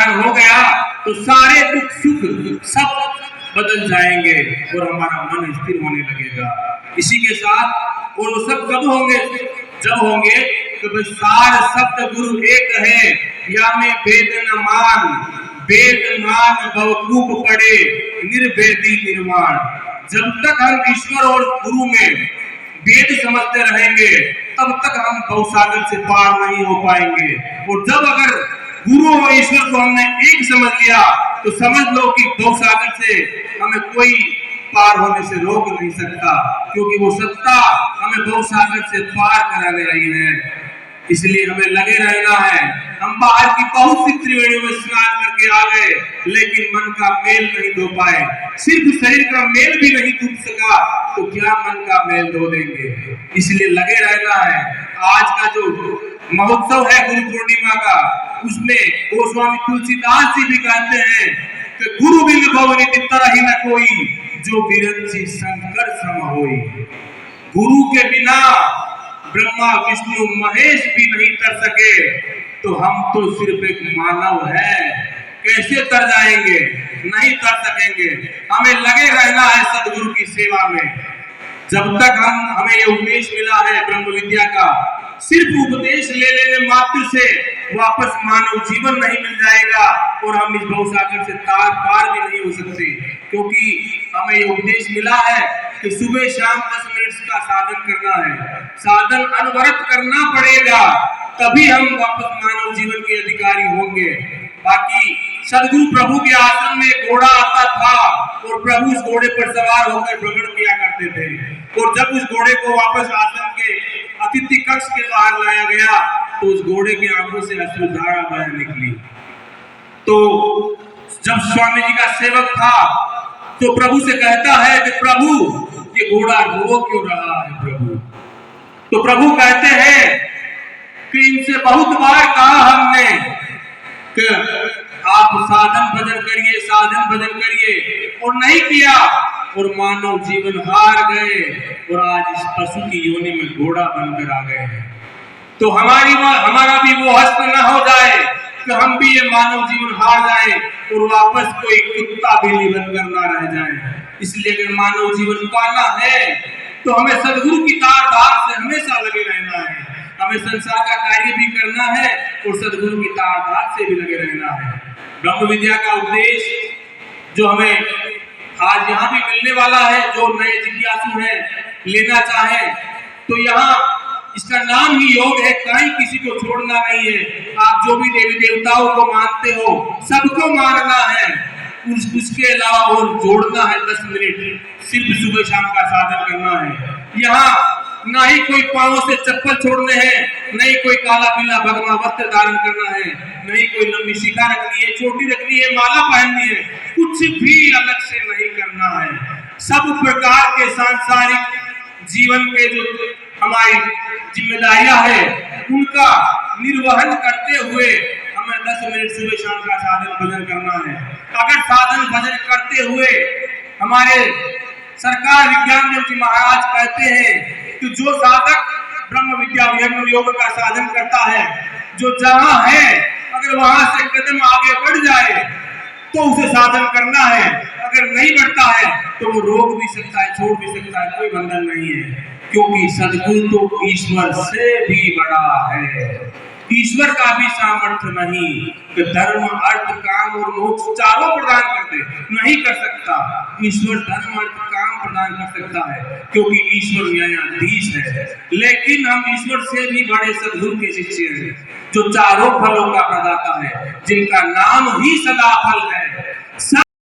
ज्ञान हो गया तो सारे दुख सुख सब बदल जाएंगे और हमारा मन स्थिर होने लगेगा। इसी के साथ और वो सब कब होंगे? जब होंगे कि सार सप्त गुरु एक है, या में वेद न मान, वेद मान बहुकूप पड़े, निर्वेदी निर्माण। जब तक हम ईश्वर और गुरु में वेद समझते रहेंगे तब तक हम भवसागर से पार नहीं हो पाएंगे। और जब अगर गुरु और ईश्वर को हमने एक समझ लिया तो समझ लो कि भवसागर से हमें कोई पार होने से रोक नहीं सकता, क्योंकि वो सत्ता हमें भवसागर से पार कराने आई है। इसलिए हमें लगे रहना है। हम बाहर की बहुत सी त्रिवेणियों में स्नान करके आ गए, लेकिन मन का मेल नहीं धो पाए। सिर्फ शरीर का मेल भी नहीं धो सका तो क्या मन का मेल धो देंगे? इसलिए लगे रहना है। आज का जो महोत्सव है गुरु पूर्णिमा का, उसमें गोस्वामी तुलसीदास जी भी कहते हैं कि गुरु बिन भवनि तरह ही न कोई, जो बिरंची शंकर सम होई। गुरु के बिना ब्रह्मा विष्णु महेश भी नहीं तर सके तो हम तो सिर्फ एक मानव है, कैसे तर जाएंगे? नहीं तर सकेंगे। हमें लगे रहना है सदगुरु की सेवा में। जब तक हमें ये उपदेश मिला है ब्रह्म विद्या का, सिर्फ उपदेश ले लेने मात्र से वापस मानव जीवन नहीं मिल जाएगा और हम इस भवसागर से तार पार भी नहीं हो सकते, क्योंकि हमें ये उपदेश मिला है कि सुबह शाम 10 मिनट का साधन करना है। साधन अनवरत करना पड़ेगा, तभी हम वापस मानव जीवन के अधिकारी होंगे। बाकी सदगुरु प्रभु के आश्रम में घोड़ा आता था और प्रभु उस घोड़े पर सवार होकर भ्रमण किया करते थे, और जब उस घोड़े को वापस आश्रम के अतिथि कक्ष के बाहर लाया गया तो उस घोड़े की आंखों से अश्रुधारा बह निकली। तो जब स्वामी जी का सेवक था तो प्रभु से कहता है कि प्रभु ये घोड़ा रो क्यों रहा है प्रभु? तो प्रभु कहते हैं कि इनसे बहुत बार कहा हमने कि आप साधन भजन करिए, साधन भजन करिए, और नहीं किया और मानव जीवन हार गए और आज इस पशु की योनि में घोड़ा बनकर आ गए हैं। तो हमारा भी वो हस्त न हो जाए कि हम भी ये मानव जीवन हार जाए और वापस कोई कुत्ता बिल्ली बनकर ना रह जाए। इसलिए अगर मानव जीवन पाना है तो हमें सदगुरु की तार से हमेशा लगे रहना है। हमें संसार का कार्य भी करना है और सदगुरु की तार से भी लगे रहना है। ब्रह्म विद्या का उपदेश जो हमें आज यहाँ भी मिलने वाला है, जो नए जिज्ञासु हैं लेना चाहे तो यहाँ इसका नाम ही योग है। कहीं किसी को छोड़ना नहीं है। आप जो भी देवी देवताओं को मानते हो सबको मानना है, उसके अलावा और जोड़ना है 10 मिनट, सिर्फ सुबह शाम का साधन करना है। यहाँ ना ही कोई पांव से चप्पल छोड़ने हैं, नहीं कोई काला पीला भगवा वस्त्र धारण करना है, नहीं कोई लंबी शिखा रखनी है, छोटी रखनी है, माला पहननी है, कुछ भी अलग से नहीं करना है। सब प्रकार के सांसारिक जीवन के जो हमारी जिम्मेदारियां है उनका निर्वहन करते हुए हमें 10 मिनट सुबह शाम का साधन भजन करना है। अगर साधन भजन करते हुए हमारे सरकार विज्ञान देव जी महाराज कहते हैं कि जो साधक ब्रह्म विद्या योग का साधन करता है, जो जहां है अगर वहां से कदम आगे बढ़ जाए तो उसे साधन करना है, अगर नहीं बढ़ता है तो वो रोक भी सकता है, छोड़ भी सकता है, कोई बंधन नहीं है, क्योंकि सदगुरु तो ईश्वर से भी बड़ा है। ईश्वर का भी सामर्थ्य नहीं कि धर्म अर्थ काम और मोक्ष चारों प्रदान कर दे, नहीं कर सकता। ईश्वर धर्म अर्थ काम प्रदान कर सकता है क्योंकि ईश्वर न्यायाधीश है, लेकिन हम ईश्वर से भी बड़े सदगुरु के शिष्य हैं जो चारों फलों का प्रदाता है, जिनका नाम ही सदा फल है।